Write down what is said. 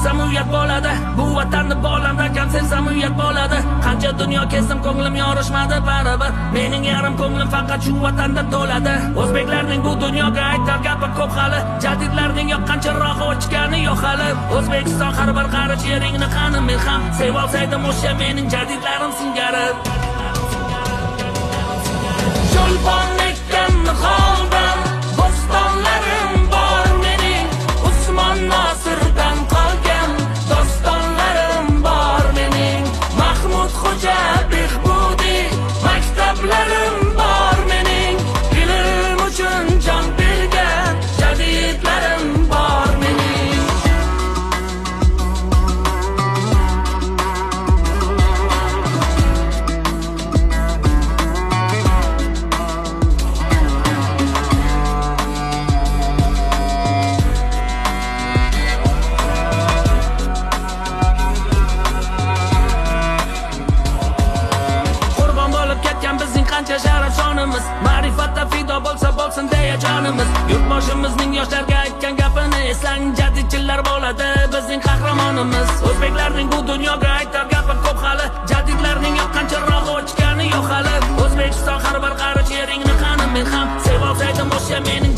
sevsam uyat bo'ladi. Bu vatanni bolamdan kam sevsam uyat bo'ladi. Qancha dunyo kezdim, ko'nglim yorishmadi baribir. Mening yarim ko'nglim faqat shu vatanda to'ladi. O'zbeklarning bu dunyoga aytar gapi ko'p hali. Jadidlarning yoqqancha rohi o'chgani yo'q hali. O'zbekiston har bir qarich yeringni qani men ham sevib olsaydim o'sha mening jadidlarim singari. Cho'lpon ekkan niholdan bo'stonlarim bor mening. Usmon Nosirdan qolgan dostonlarim bor mening. Mahmud Xo'ja Behbudiy maktablarim bor mening. Ilm uchun jon bergan jadidlarim bor mening. Qancha sharaf sonimiz, ma'rifatda fido bo'lsa bo'lsin deya jonimiz. Yurtboshimizning yoshlarga aytgan gapini eslang, jadidchilar bo'ladi bizning qahramonimiz. O'zbeklarning bu dunyoga aytar gapi ko'p hali. Jadidlarning yoqqancha rohi o'chgani yo'q hali. O'zbekiston har bir qarich yeringni qani men ham sevib olsaydim o'sha mening